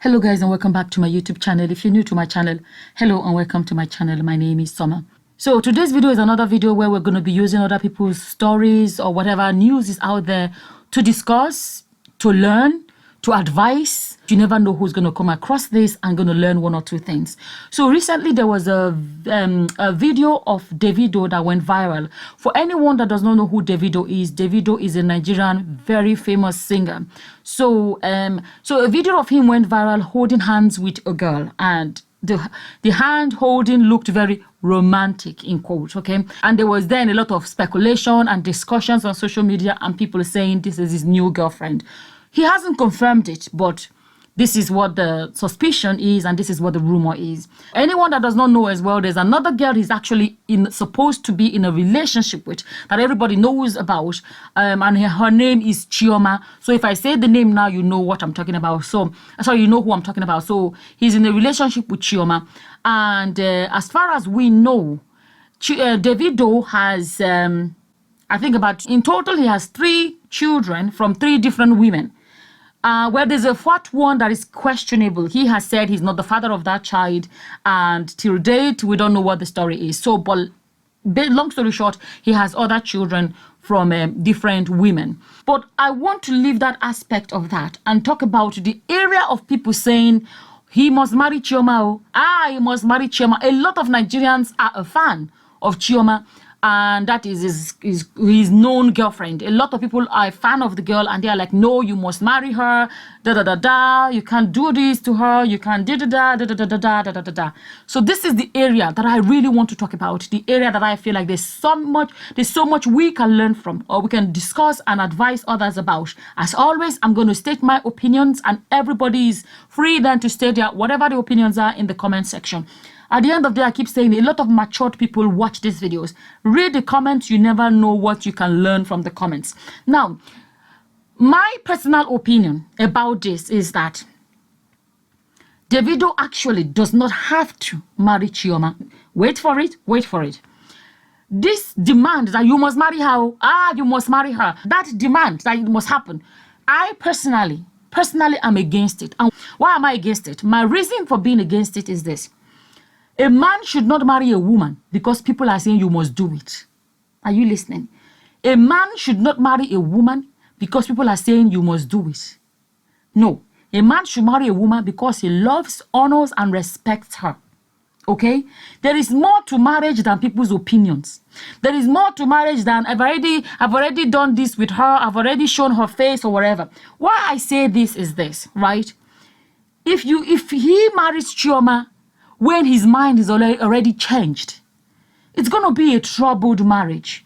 Hello guys and welcome back to my YouTube channel. If you're new to my channel, hello and welcome to my channel. My name is Chioma. So today's video is another video where we're going to be using other people's stories or whatever news is out there to discuss, to learn, to advise. You never know who's going to come across this and going to learn one or two things. So recently there was a video of Davido that went viral. For anyone that does not know who Davido is a Nigerian very famous singer. So a video of him went viral holding hands with a girl, and the hand holding looked very romantic in quotes, okay? And there was then a lot of speculation and discussions on social media and people saying this is his new girlfriend. He hasn't confirmed it, but this is what the suspicion is and this is what the rumor is. Anyone that does not know as well, there's another girl he's actually supposed to be in a relationship with that everybody knows about, and her name is Chioma. So if I say the name now, you know what I'm talking about. So, sorry, you know who I'm talking about. So he's in a relationship with Chioma. And as far as we know, Davido has, I think in total, he has 3 children from 3 different women. Where there's a 4th one that is questionable. He has said he's not the father of that child, and till date, we don't know what the story is. So, but long story short, he has other children from different women. But I want to leave that aspect of that and talk about the area of people saying he must marry Chioma. He must marry Chioma. A lot of Nigerians are a fan of Chioma, and that is his known girlfriend. A lot of people are a fan of the girl and they are like, no, you must marry her, you can't do this to her, you can't So this is the area that I really want to talk about, the area that I feel like there's so much we can learn from, or we can discuss and advise others about. As always, I'm going to state my opinions and everybody is free then to state their whatever the opinions are in the comment section. At the end of the day, I keep saying a lot of matured people watch these videos. Read the comments. You never know what you can learn from the comments. Now, my personal opinion about this is that Davido actually does not have to marry Chioma. Wait for it. Wait for it. This demand that you must marry her, you must marry her, that demand that it must happen, I personally am against it. And why am I against it? My reason for being against it is this. A man should not marry a woman because people are saying you must do it. Are you listening? A man should not marry a woman because people are saying you must do it. No. A man should marry a woman because he loves, honors, and respects her. Okay? There is more to marriage than people's opinions. There is more to marriage than I've already done this with her, I've already shown her face or whatever. Why I say this is this, right? If he marries Chioma when his mind is already changed, it's going to be a troubled marriage.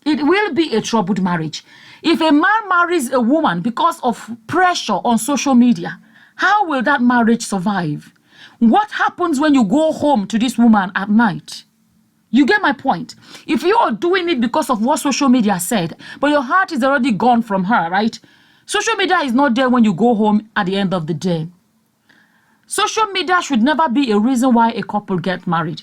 It will be a troubled marriage. If a man marries a woman because of pressure on social media, how will that marriage survive? What happens when you go home to this woman at night? You get my point? If you are doing it because of what social media said, but your heart is already gone from her, right? Social media is not there when you go home at the end of the day. Social media should never be a reason why a couple get married.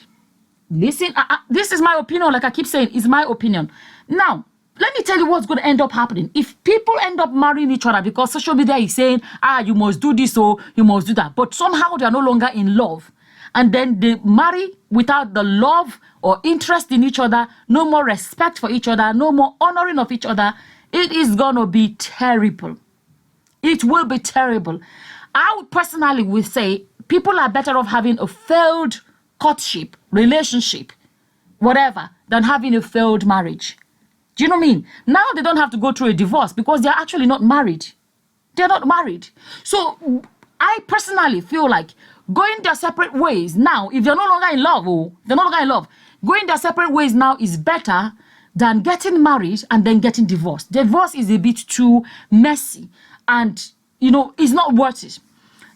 Listen, this is my opinion. Like I keep saying, it's my opinion. Now, let me tell you what's going to end up happening. If people end up marrying each other because social media is saying, you must do this or you must do that, but somehow they are no longer in love, and then they marry without the love or interest in each other, no more respect for each other, no more honoring of each other, it is going to be terrible. It will be terrible. I would personally say people are better off having a failed courtship, relationship, whatever, than having a failed marriage. Do you know what I mean? Now they don't have to go through a divorce because they're actually not married. They're not married. So I personally feel like going their separate ways now, if they're no longer in love, going their separate ways now is better than getting married and then getting divorced. Divorce is a bit too messy and it's not worth it.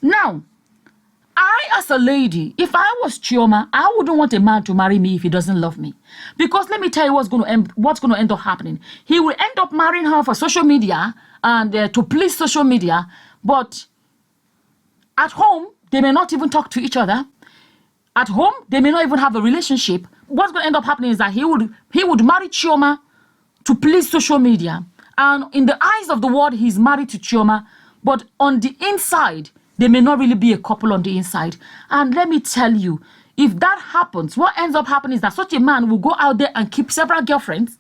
Now, I, as a lady, if I was Chioma, I wouldn't want a man to marry me if he doesn't love me. Because let me tell you what's going to end up happening. He will end up marrying her for social media and to please social media. But at home, they may not even talk to each other. At home, they may not even have a relationship. What's going to end up happening is that he would marry Chioma to please social media. And in the eyes of the world, he's married to Chioma. But on the inside, They may not really be a couple on the inside. And let me tell you, if that happens, what ends up happening is that such a man will go out there and keep several girlfriends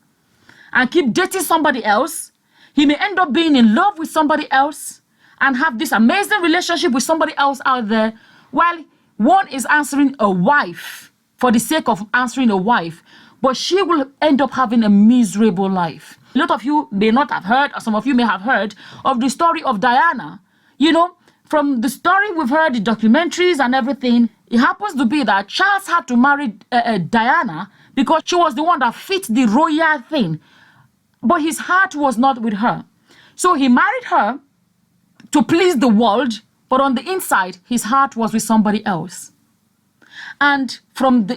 and keep dating somebody else. He may end up being in love with somebody else and have this amazing relationship with somebody else out there, while one is answering a wife for the sake of answering a wife, but she will end up having a miserable life. A lot of you may not have heard, or some of you may have heard, of the story of Diana. You know, from the story we've heard, the documentaries and everything, it happens to be that Charles had to marry Diana because she was the one that fit the royal thing. But his heart was not with her. So he married her to please the world, but on the inside, his heart was with somebody else. And from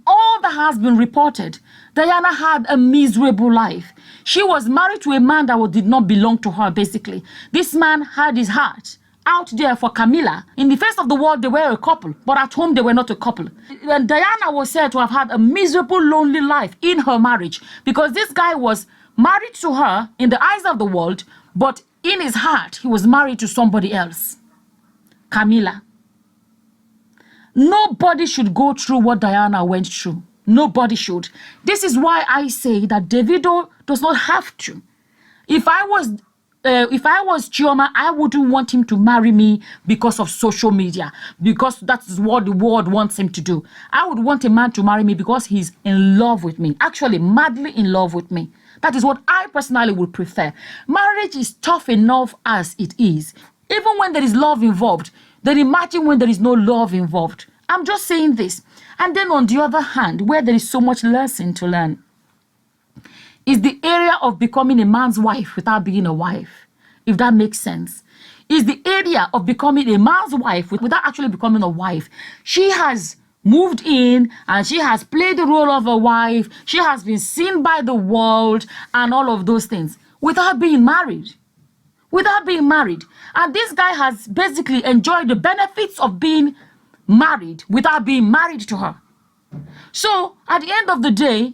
all that has been reported, Diana had a miserable life. She was married to a man that did not belong to her, basically. This man had his heart out there for Camilla. In the face of the world, they were a couple, but at home, they were not a couple. And Diana was said to have had a miserable, lonely life in her marriage because this guy was married to her in the eyes of the world, but in his heart, he was married to somebody else. Camilla. Nobody should go through what Diana went through. Nobody should. This is why I say that Davido does not have to. If I was Chioma, I wouldn't want him to marry me because of social media, because that's what the world wants him to do. I would want a man to marry me because he's in love with me, actually madly in love with me. That is what I personally would prefer. Marriage is tough enough as it is. Even when there is love involved, then imagine when there is no love involved. I'm just saying this. And then on the other hand, where there is so much lesson to learn, is the area of becoming a man's wife without being a wife, if that makes sense. Is the area of becoming a man's wife without actually becoming a wife. She has moved in and she has played the role of a wife. She has been seen by the world and all of those things without being married. Without being married. And this guy has basically enjoyed the benefits of being married without being married to her. So at the end of the day,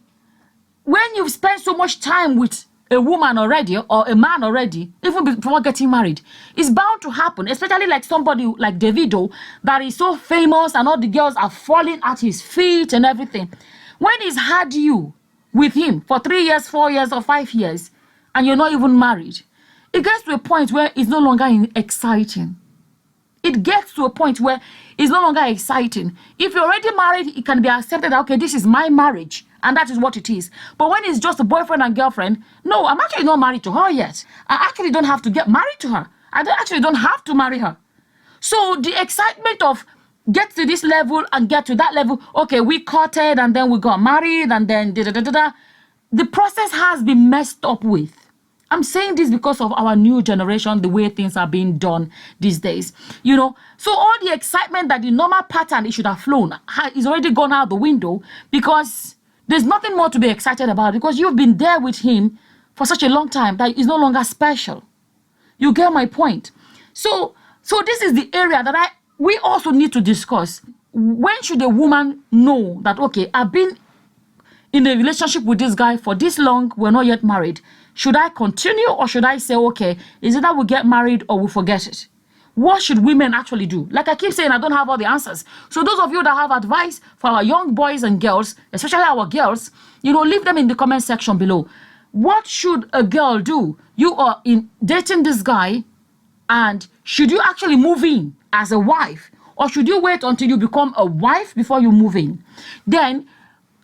when you've spent so much time with a woman already or a man already, even before getting married, it's bound to happen, especially like somebody like Davido that is so famous and all the girls are falling at his feet and everything. When he's had you with him for 3 years, 4 years or 5 years and you're not even married, it gets to a point where it's no longer exciting. It gets to a point where it's no longer exciting. If you're already married, it can be accepted that, okay, this is my marriage, and that is what it is. But when it's just a boyfriend and girlfriend, no, I'm actually not married to her yet. I actually don't have to get married to her. I actually don't have to marry her. So the excitement of get to this level and get to that level, okay, we courted and then we got married and then da-da-da-da-da. The process has been messed up with. I'm saying this because of our new generation, the way things are being done these days. You know, so all the excitement that the normal pattern it should have flown is already gone out the window because there's nothing more to be excited about because you've been there with him for such a long time that it's no longer special. You get my point? So this is the area that we also need to discuss. When should a woman know that, okay, I've been in a relationship with this guy for this long, we're not yet married. Should I continue or should I say, okay, is it that we get married or we forget it? What should women actually do? Like I keep saying, I don't have all the answers. So those of you that have advice for our young boys and girls, especially our girls, you know, leave them in the comment section below. What should a girl do? You are dating this guy and should you actually move in as a wife or should you wait until you become a wife before you move in? Then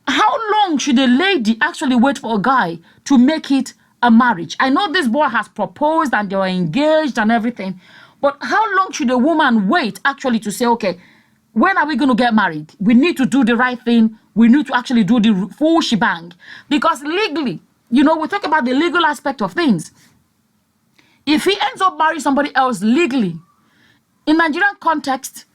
how long should a lady actually wait for a guy to make it a marriage? I know this boy has proposed and they are engaged and everything, but how long should a woman wait actually to say, okay, when are we going to get married? We need to do the right thing. We need to actually do the full shebang. Because legally, you know, we talk about the legal aspect of things. If he ends up marrying somebody else legally, in Nigerian context,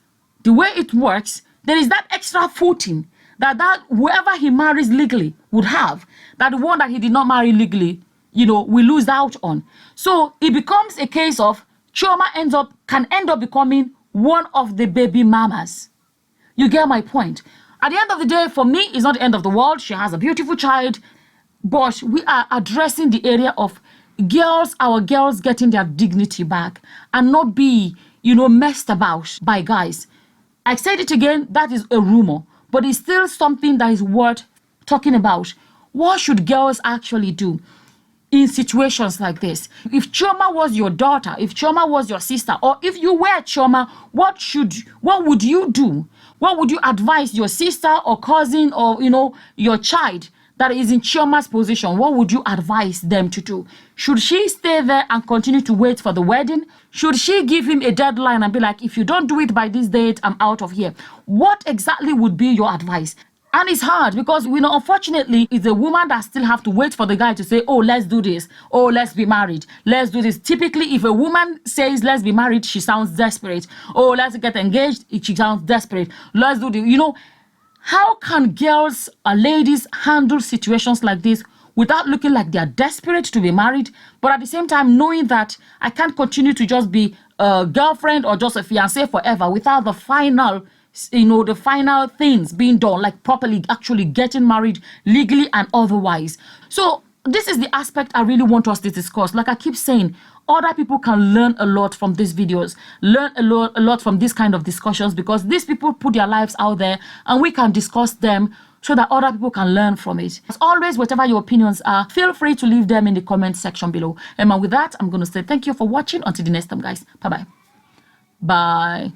the way it works, there is that extra footing that whoever he marries legally would have, that the one that he did not marry legally, you know, we lose out on. So it becomes a case of Chioma can end up becoming one of the baby mamas. You get my point? At the end of the day, for me, it's not the end of the world. She has a beautiful child, but we are addressing the area of our girls getting their dignity back and not be, messed about by guys. I said it again, that is a rumor, but it's still something that is worth talking about. What should girls actually do in situations like this? If Chioma was your daughter, if Chioma was your sister, or if you were Chioma, what would you do? What would you advise your sister or cousin or, your child that is in Chioma's position? What would you advise them to do? Should she stay there and continue to wait for the wedding? Should she give him a deadline and be like, if you don't do it by this date, I'm out of here? What exactly would be your advice? And it's hard because, unfortunately, it's a woman that still have to wait for the guy to say, oh, let's do this. Oh, let's be married. Let's do this. Typically, if a woman says, let's be married, she sounds desperate. Oh, let's get engaged. She sounds desperate. Let's do this. How can girls or ladies handle situations like this without looking like they are desperate to be married, but at the same time knowing that I can't continue to just be a girlfriend or just a fiancé forever without the final things being done, like properly actually getting married legally and otherwise. So this is the aspect I really want us to discuss. Like I keep saying, other people can learn a lot from these videos, learn a lot from this kind of discussions, because these people put their lives out there and we can discuss them so that other people can learn from it. As always, whatever your opinions are, feel free to leave them in the comment section below. And with that, I'm going to say thank you for watching. Until the next time, guys. Bye-bye. Bye.